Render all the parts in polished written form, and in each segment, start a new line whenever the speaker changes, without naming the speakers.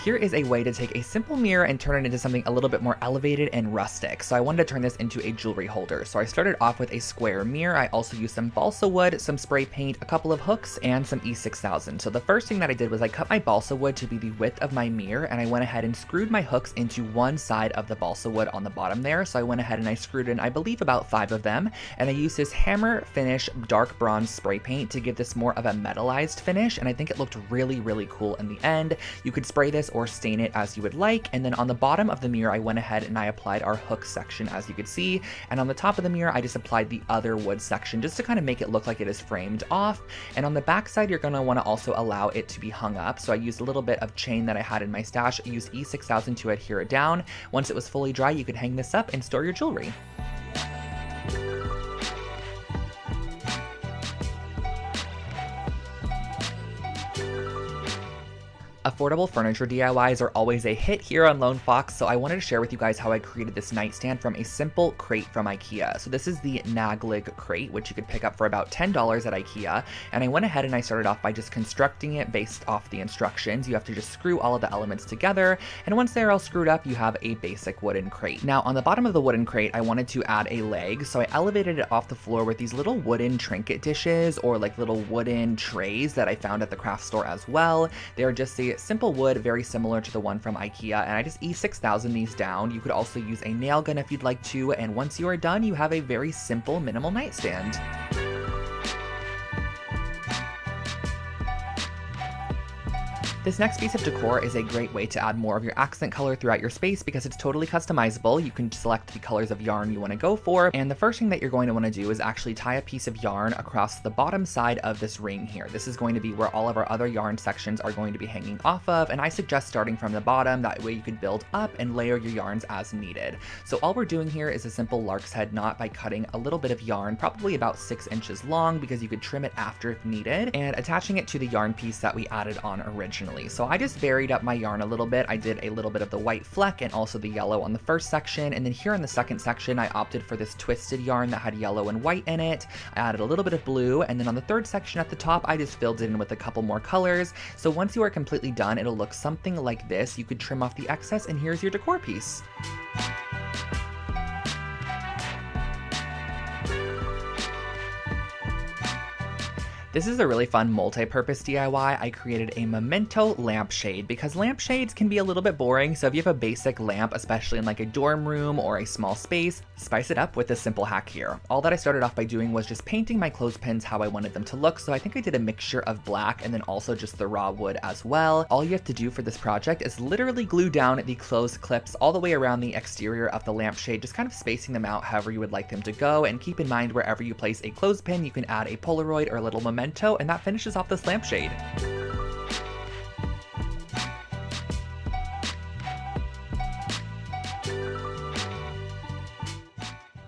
here is a way to take a simple mirror and turn it into something a little bit more elevated and rustic. So I wanted to turn this into a jewelry holder. So I started off with a square mirror. I also used some balsa wood, some spray paint, a couple of hooks, and some E6000. So the first thing that I did was I cut my balsa wood to be the width of my mirror, and I went ahead and screwed my hooks into one side of the balsa wood on the bottom there. So I went ahead and I screwed in, I believe, about 5 of them, and I used this hammer finish dark bronze spray paint to give this more of a metallized finish, and I think it looked really, really cool in the end. You could spray this or stain it as you would like, and then on the bottom of the mirror I went ahead and I applied our hook section, as you could see, and on the top of the mirror I just applied the other wood section just to kind of make it look like it is framed off. And on the back side you're going to want to also allow it to be hung up, so I used a little bit of chain that I had in my stash. I used E6000 to adhere it down. Once it was fully dry, you could hang this up and store your jewelry. Affordable furniture DIYs are always a hit here on Lone Fox, so I wanted to share with you guys how I created this nightstand from a simple crate from IKEA. So this is the Naglig crate, which you could pick up for about $10 at IKEA, and I went ahead and I started off by just constructing it based off the instructions. You have to just screw all of the elements together, and once they're all screwed up, you have a basic wooden crate. Now, on the bottom of the wooden crate, I wanted to add a leg, so I elevated it off the floor with these little wooden trinket dishes, or like little wooden trays that I found at the craft store as well. They're just a simple wood, very similar to the one from IKEA, and I just E6000 these down. You could also use a nail gun if you'd like to, and once you are done, you have a very simple minimal nightstand. This next piece of decor is a great way to add more of your accent color throughout your space because it's totally customizable. You can select the colors of yarn you want to go for, and the first thing that you're going to want to do is actually tie a piece of yarn across the bottom side of this ring here. This is going to be where all of our other yarn sections are going to be hanging off of, and I suggest starting from the bottom. That way you could build up and layer your yarns as needed. So all we're doing here is a simple lark's head knot by cutting a little bit of yarn, probably about 6 inches long, because you could trim it after if needed, and attaching it to the yarn piece that we added on originally. So I just varied up my yarn a little bit. I did a little bit of the white fleck and also the yellow on the first section, and then here on the second section I opted for this twisted yarn that had yellow and white in it. I added a little bit of blue, and then on the third section at the top I just filled it in with a couple more colors. So once you are completely done, it'll look something like this. You could trim off the excess, and here's your decor piece. This is a really fun multi-purpose DIY. I created a memento lampshade because lampshades can be a little bit boring, so if you have a basic lamp, especially in like a dorm room or a small space, spice it up with a simple hack here. All that I started off by doing was just painting my clothespins how I wanted them to look, so I think I did a mixture of black and then also just the raw wood as well. All you have to do for this project is literally glue down the clothes clips all the way around the exterior of the lampshade, just kind of spacing them out however you would like them to go, and keep in mind wherever you place a clothespin, you can add a Polaroid or a little memento, and that finishes off this lampshade.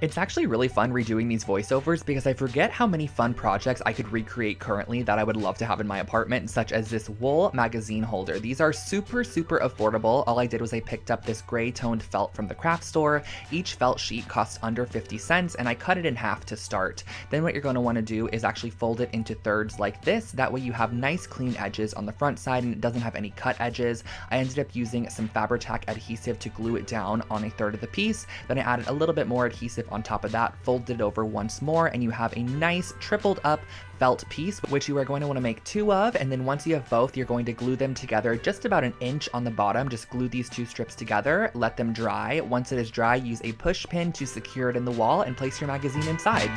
It's actually really fun redoing these voiceovers because I forget how many fun projects I could recreate currently that I would love to have in my apartment, such as this wool magazine holder. These are super affordable. All I did was I picked up this gray toned felt from the craft store. Each felt sheet costs under 50 cents, and I cut it in half to start. Then what you're going to want to do is actually fold it into thirds like this. That way you have nice clean edges on the front side and it doesn't have any cut edges. I ended up using some Fabri-Tac adhesive to glue it down on a third of the piece. Then I added a little bit more adhesive on top of that, folded it over once more, and you have a nice tripled up felt piece, which you are going to want to make 2 of, and then once you have both, you're going to glue them together just about 1 inch on the bottom. Just glue these 2 strips together, let them dry. Once it is dry, use a push pin to secure it in the wall and place your magazine inside.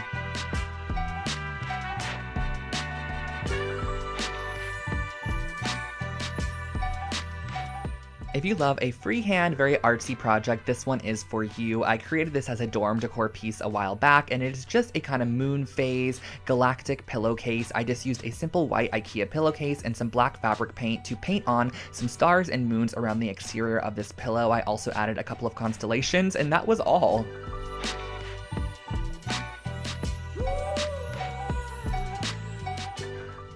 If you love a freehand, very artsy project, this one is for you. I created this as a dorm decor piece a while back, and it is just a kind of moon phase galactic pillowcase. I just used a simple white IKEA pillowcase and some black fabric paint to paint on some stars and moons around the exterior of this pillow. I also added a couple of constellations, and that was all.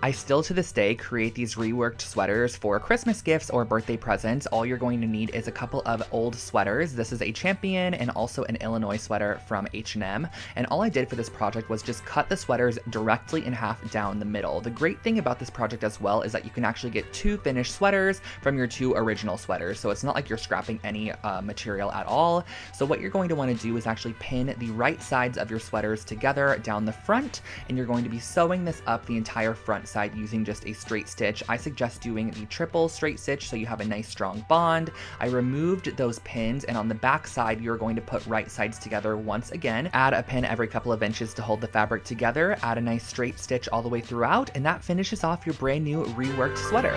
I still to this day create these reworked sweaters for Christmas gifts or birthday presents. All you're going to need is a couple of old sweaters. This is a Champion and also an Illinois sweater from H&M. And all I did for this project was just cut the sweaters directly in half down the middle. The great thing about this project as well is that you can actually get 2 finished sweaters from your 2 original sweaters. So it's not like you're scrapping any material at all. So what you're going to want to do is actually pin the right sides of your sweaters together down the front, and you're going to be sewing this up the entire front side using just a straight stitch. I suggest doing the triple straight stitch so you have a nice strong bond. I removed those pins, and on the back side you're going to put right sides together once again. Add a pin every couple of inches to hold the fabric together, add a nice straight stitch all the way throughout, and that finishes off your brand new reworked sweater.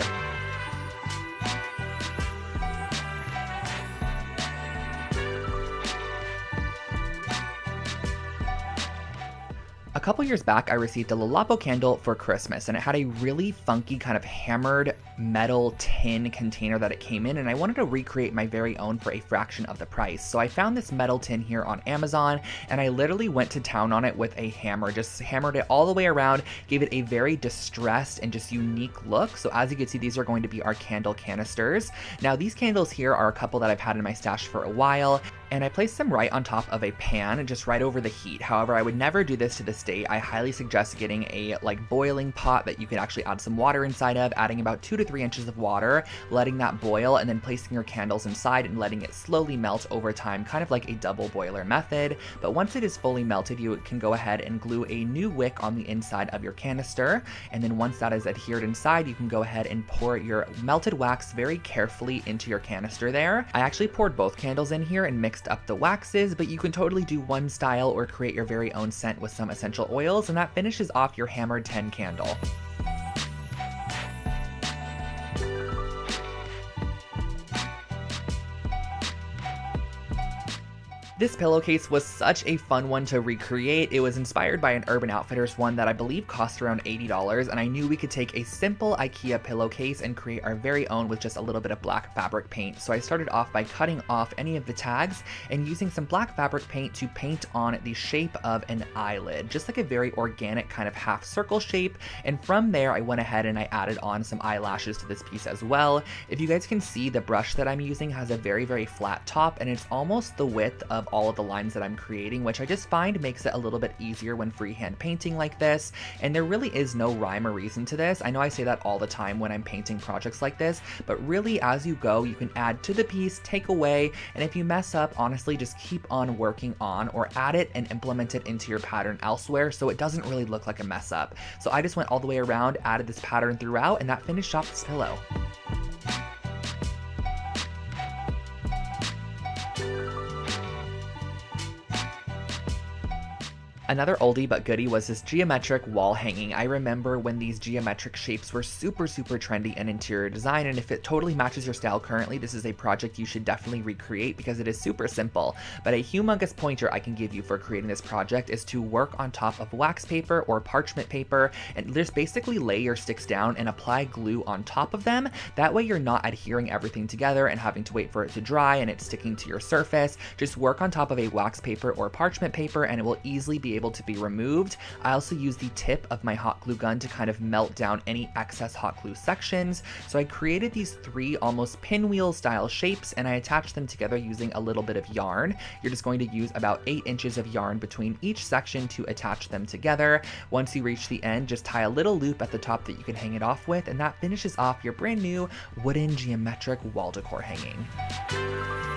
A couple years back, I received a Lalapo candle for Christmas, and it had a really funky kind of hammered metal tin container that it came in, and I wanted to recreate my very own for a fraction of the price. So I found this metal tin here on Amazon, and I literally went to town on it with a hammer, just hammered it all the way around, gave it a very distressed and just unique look. So as you can see, these are going to be our candle canisters. Now these candles here are a couple that I've had in my stash for a while, and I placed them right on top of a pan, just right over the heat. However, I would never do this to this day. I highly suggest getting a boiling pot that you can actually add some water inside of, adding about 2 to 3 inches of water, letting that boil, and then placing your candles inside and letting it slowly melt over time, kind of like a double boiler method. But once it is fully melted, you can go ahead and glue a new wick on the inside of your canister. And then once that is adhered inside, you can go ahead and pour your melted wax very carefully into your canister there. I actually poured both candles in here and mixed up the waxes, but you can totally do one style or create your very own scent with some essential oils, and that finishes off your hammered tin candle. This pillowcase was such a fun one to recreate. It was inspired by an Urban Outfitters one that I believe cost around $80, and I knew we could take a simple IKEA pillowcase and create our very own with just a little bit of black fabric paint. So I started off by cutting off any of the tags and using some black fabric paint to paint on the shape of an eyelid, just like a very organic kind of half circle shape. And from there, I went ahead and I added on some eyelashes to this piece as well. If you guys can see, the brush that I'm using has a very, very flat top, and it's almost the width of all of the lines that I'm creating, which I just find makes it a little bit easier when freehand painting like this. And there really is no rhyme or reason to this. I know I say that all the time when I'm painting projects like this, but really as you go, you can add to the piece, take away, and if you mess up, honestly, just keep on working on or add it and implement it into your pattern elsewhere so it doesn't really look like a mess up. So I just went all the way around, added this pattern throughout, and that finished off this pillow. Another oldie but goodie was this geometric wall hanging. I remember when these geometric shapes were super trendy in interior design, and if it totally matches your style currently, this is a project you should definitely recreate because it is super simple. But a humongous pointer I can give you for creating this project is to work on top of wax paper or parchment paper and just basically lay your sticks down and apply glue on top of them. That way you're not adhering everything together and having to wait for it to dry and it's sticking to your surface. Just work on top of a wax paper or parchment paper and it will easily be able to be removed. I also use the tip of my hot glue gun to kind of melt down any excess hot glue sections. So I created these 3 almost pinwheel style shapes and I attached them together using a little bit of yarn. You're just going to use about 8 inches of yarn between each section to attach them together. Once you reach the end, just tie a little loop at the top that you can hang it off with, and that finishes off your brand new wooden geometric wall decor hanging.